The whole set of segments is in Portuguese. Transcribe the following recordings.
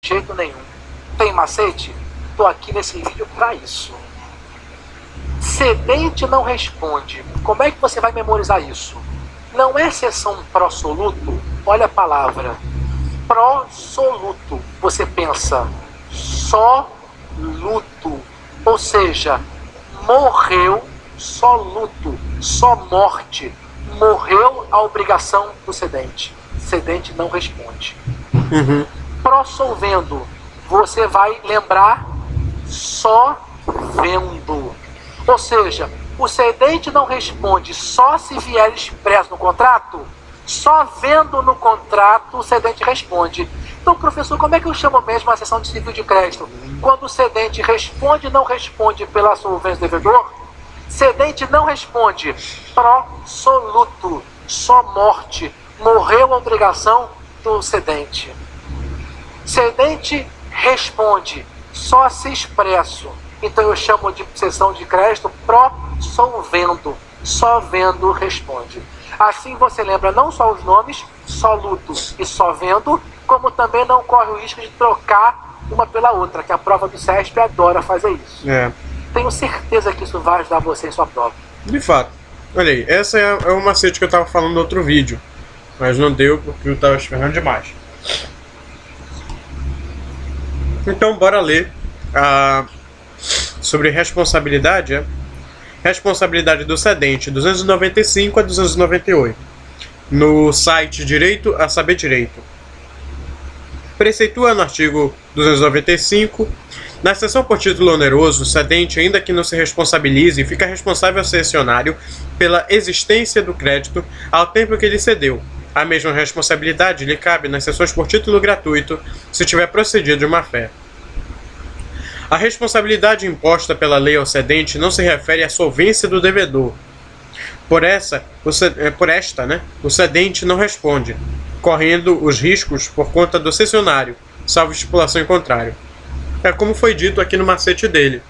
jeito nenhum. Tem macete? Estou aqui nesse vídeo para isso. Cedente não responde. Como é que você vai memorizar isso? Não é seção prosoluto? Olha a palavra. Prosoluto. Você pensa só luto. Ou seja, morreu só luto, só morte. Morreu a obrigação do cedente. Cedente não responde. Prossolvendo. Você vai lembrar só vendo. Ou seja, o cedente não responde só se vier expresso no contrato, só vendo no contrato o cedente responde. Então, professor, como é que eu chamo mesmo a seção de civil de crédito? Quando o cedente responde ou não responde pela solvência do devedor, cedente não responde, prosoluto, só morte, morreu a obrigação do cedente. Cedente responde, só se expresso. Então eu chamo de seção de crédito prossolvendo, só vendo responde. Assim você lembra não só os nomes, só luto e só vendo, como também não corre o risco de trocar uma pela outra, que a prova do CESP adora fazer isso. Tenho certeza que isso vai ajudar você em sua prova. De fato. Olha aí, essa é o macete que eu estava falando no outro vídeo, mas não deu porque eu estava esperando demais. Então bora ler sobre responsabilidade. Responsabilidade do cedente, 295 a 298. No site Direito a Saber Direito. Preceitua no artigo 295. Na cessão por título oneroso, o cedente, ainda que não se responsabilize, fica responsável ao cessionário pela existência do crédito ao tempo que ele cedeu. A mesma responsabilidade lhe cabe nas cessões por título gratuito, se tiver procedido de má fé. A responsabilidade imposta pela lei ao cedente não se refere à solvência do devedor. Por esta, o cedente não responde, correndo os riscos por conta do cessionário, salvo estipulação em contrário. É como foi dito aqui no macete dele.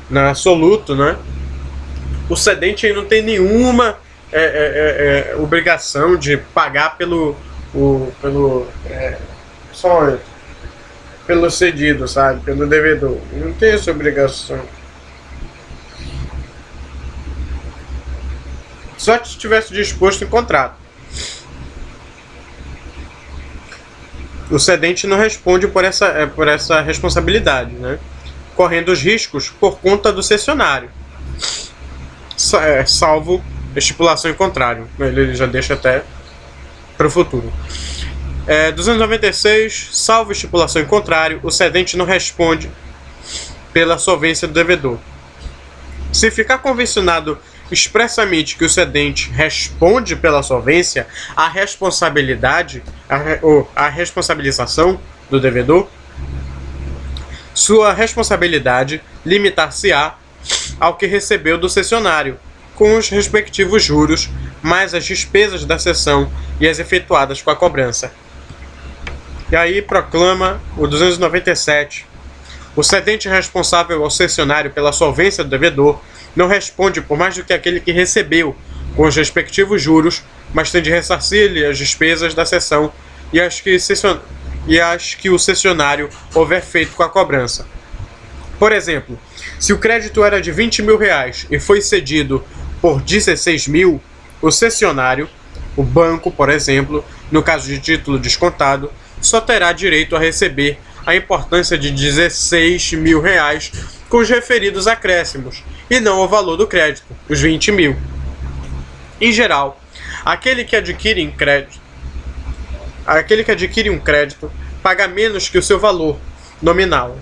Na absoluto, né? O cedente aí não tem nenhuma obrigação de pagar pelo cedido, sabe? Pelo devedor. Não tem essa obrigação. Só se tivesse disposto em contrato. O cedente não responde por essa responsabilidade, né? Correndo os riscos por conta do cessionário, salvo estipulação em contrário. Ele já deixa até para o futuro. 296, salvo estipulação em contrário, o cedente não responde pela solvência do devedor. Se ficar convencionado expressamente que o cedente responde pela solvência, a responsabilização do devedor, sua responsabilidade limitar-se-á ao que recebeu do cessionário, com os respectivos juros, mais as despesas da cessão e as efetuadas com a cobrança. E aí proclama o 297. O cedente responsável ao cessionário pela solvência do devedor não responde por mais do que aquele que recebeu, com os respectivos juros, mas tem de ressarcir-lhe as despesas da cessão e as que o cessionário houver feito com a cobrança. Por exemplo, se o crédito era de R$20.000 e foi cedido por 16 mil, o cessionário, o banco, por exemplo, no caso de título descontado, só terá direito a receber a importância de R$16.000 com os referidos acréscimos, e não o valor do crédito, os 20 mil. Em geral, aquele que adquire um crédito paga menos que o seu valor nominal,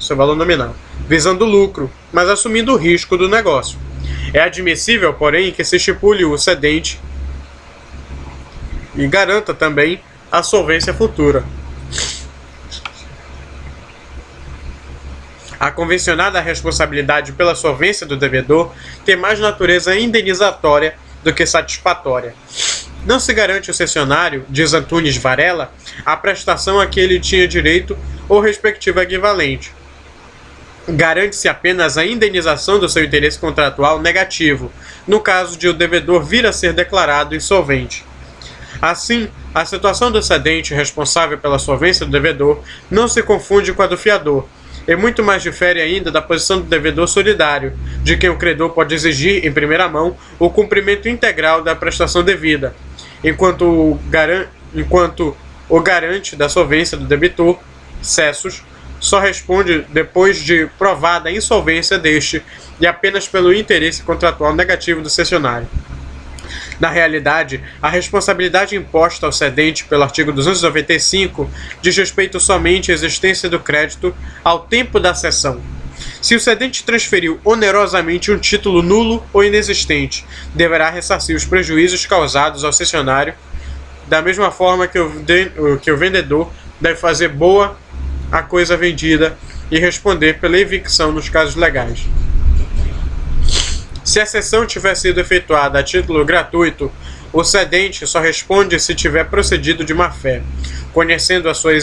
visando lucro, mas assumindo o risco do negócio. É admissível, porém, que se estipule o cedente e garanta também a solvência futura. A convencionada responsabilidade pela solvência do devedor tem mais natureza indenizatória do que satisfatória. Não se garante ao cessionário, diz Antunes Varela, a prestação a que ele tinha direito ou respectiva equivalente. Garante-se apenas a indenização do seu interesse contratual negativo, no caso de o devedor vir a ser declarado insolvente. Assim, a situação do cedente responsável pela solvência do devedor não se confunde com a do fiador, e muito mais difere ainda da posição do devedor solidário, de quem o credor pode exigir, em primeira mão, o cumprimento integral da prestação devida, enquanto o garante da solvência do debitor, cessus, só responde depois de provada a insolvência deste e apenas pelo interesse contratual negativo do cessionário. Na realidade, a responsabilidade imposta ao cedente pelo artigo 295 diz respeito somente à existência do crédito ao tempo da cessão. Se o cedente transferiu onerosamente um título nulo ou inexistente, deverá ressarcir os prejuízos causados ao cessionário, da mesma forma que o vendedor deve fazer boa a coisa vendida e responder pela evicção nos casos legais. Se a cessão tiver sido efetuada a título gratuito, o cedente só responde se tiver procedido de má-fé, conhecendo a sua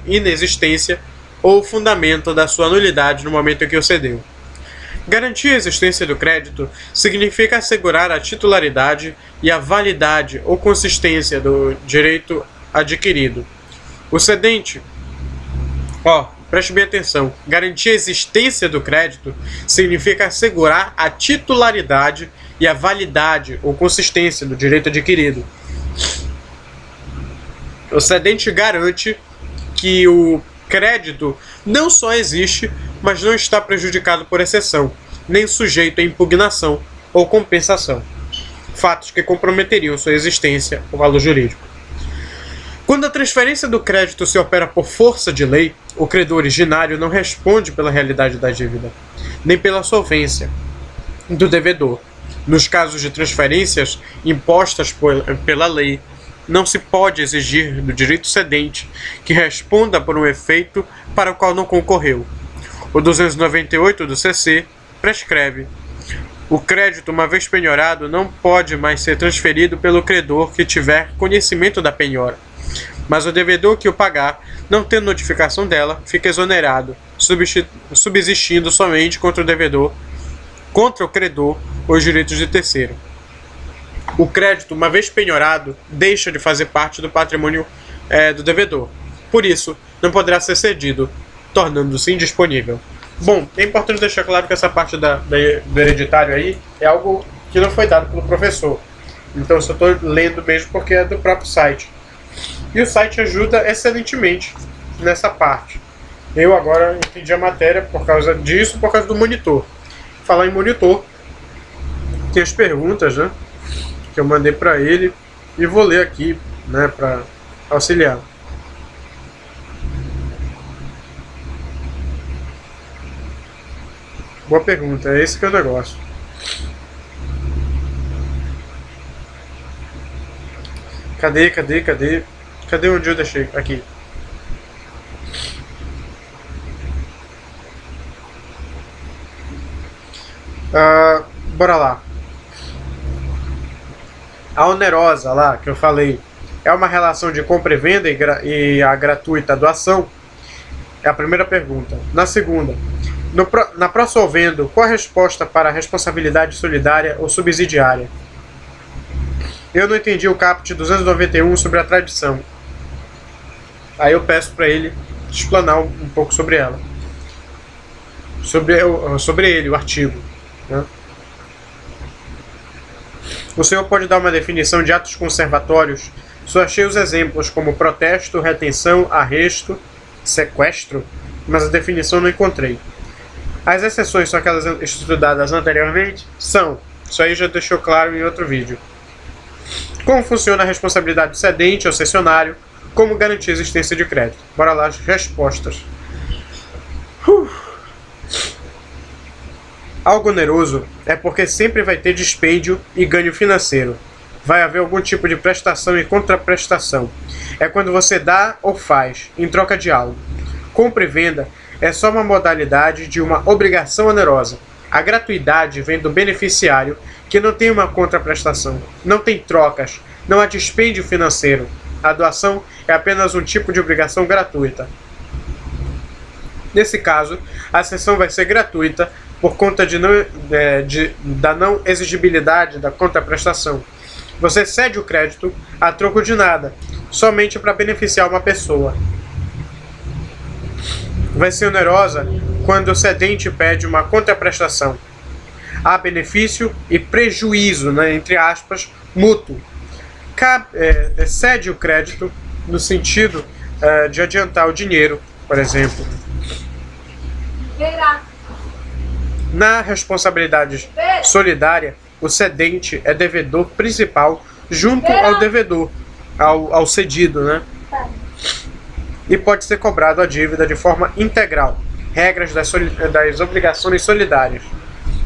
inexistência ou o fundamento da sua nulidade no momento em que o cedeu. Garantir a existência do crédito significa assegurar a titularidade e a validade ou consistência do direito adquirido. O cedente, preste bem atenção, garantir a existência do crédito significa assegurar a titularidade e a validade ou consistência do direito adquirido. O cedente garante que o crédito não só existe, mas não está prejudicado por exceção, nem sujeito a impugnação ou compensação, fatos que comprometeriam sua existência ou valor jurídico. Quando a transferência do crédito se opera por força de lei, o credor originário não responde pela realidade da dívida, nem pela solvência do devedor. Nos casos de transferências impostas pela lei, não se pode exigir do direito cedente que responda por um efeito para o qual não concorreu. O 298 do CC prescreve: o crédito, uma vez penhorado, não pode mais ser transferido pelo credor que tiver conhecimento da penhora, mas o devedor que o pagar, não tendo notificação dela, fica exonerado, subsistindo somente contra o credor, os direitos de terceiro. O crédito, uma vez penhorado, deixa de fazer parte do patrimônio do devedor. Por isso, não poderá ser cedido, tornando-se indisponível. Bom, é importante deixar claro que essa parte do hereditário aí é algo que não foi dado pelo professor. Então, eu só estou lendo mesmo porque é do próprio site. E o site ajuda excelentemente nessa parte. Eu agora entendi a matéria por causa disso, por causa do monitor. Falar em monitor, tem as perguntas, né, que eu mandei para ele e vou ler aqui, né, para auxiliar. Boa pergunta, é esse que é o negócio. Cadê onde eu deixei? Aqui. Bora lá. A onerosa lá, que eu falei, é uma relação de compra e venda e a gratuita doação? É a primeira pergunta. Na segunda, na pró-solvendo, qual a resposta para a responsabilidade solidária ou subsidiária? Eu não entendi o caput 291 sobre a tradição. Aí eu peço para ele explanar um pouco sobre ela. Sobre ele, o artigo, né? O senhor pode dar uma definição de atos conservatórios? Só achei os exemplos como protesto, retenção, arresto, sequestro, mas a definição não encontrei. As exceções são aquelas estudadas anteriormente? São. Isso aí já deixou claro em outro vídeo. Como funciona a responsabilidade do cedente ou cessionário? Como garantir a existência de crédito? Bora lá as respostas. Algo oneroso é porque sempre vai ter dispêndio e ganho financeiro. Vai haver algum tipo de prestação e contraprestação. É quando você dá ou faz, em troca de algo. Compra e venda é só uma modalidade de uma obrigação onerosa. A gratuidade vem do beneficiário, que não tem uma contraprestação, não tem trocas, não há dispêndio financeiro. A doação é apenas um tipo de obrigação gratuita. Nesse caso, a cessão vai ser gratuita por conta da não exigibilidade da contraprestação. Você cede o crédito a troco de nada, somente para beneficiar uma pessoa. Vai ser onerosa quando o cedente pede uma contraprestação. Há benefício e prejuízo, né, entre aspas, mútuo. Cede o crédito no sentido de adiantar o dinheiro, por exemplo. Na responsabilidade solidária, o cedente é devedor principal junto ao devedor, ao cedido, né? E pode ser cobrado a dívida de forma integral. Regras das obrigações solidárias.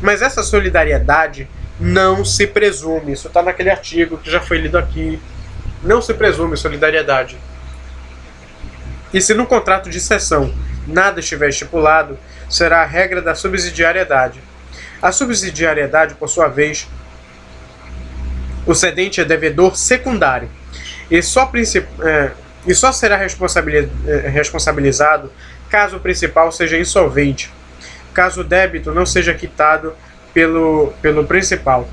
Mas essa solidariedade não se presume. Isso está naquele artigo que já foi lido aqui. Não se presume solidariedade. E se no contrato de cessão nada estiver estipulado, será a regra da subsidiariedade. A subsidiariedade, por sua vez, o cedente é devedor secundário e só será responsabilizado caso o principal seja insolvente, caso o débito não seja quitado pelo principal.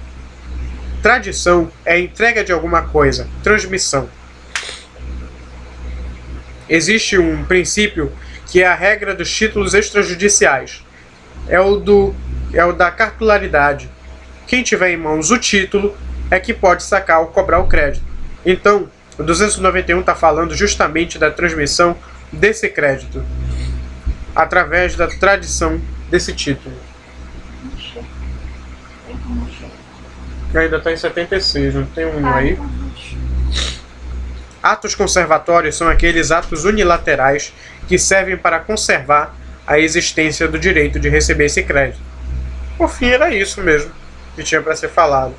Tradição é a entrega de alguma coisa, transmissão. Existe um princípio que é a regra dos títulos extrajudiciais. É o da cartularidade. Quem tiver em mãos o título é que pode sacar ou cobrar o crédito. Então, o 291 está falando justamente da transmissão desse crédito, através da tradição desse título. Ainda está em 76, não tem um aí? Atos conservatórios são aqueles atos unilaterais que servem para conservar a existência do direito de receber esse crédito. Por fim, era isso mesmo que tinha para ser falado.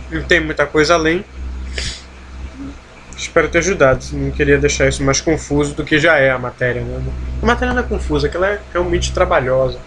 Não tem muita coisa além. Espero ter ajudado. Não queria deixar isso mais confuso do que já é a matéria, né? A matéria não é confusa, que ela é realmente trabalhosa.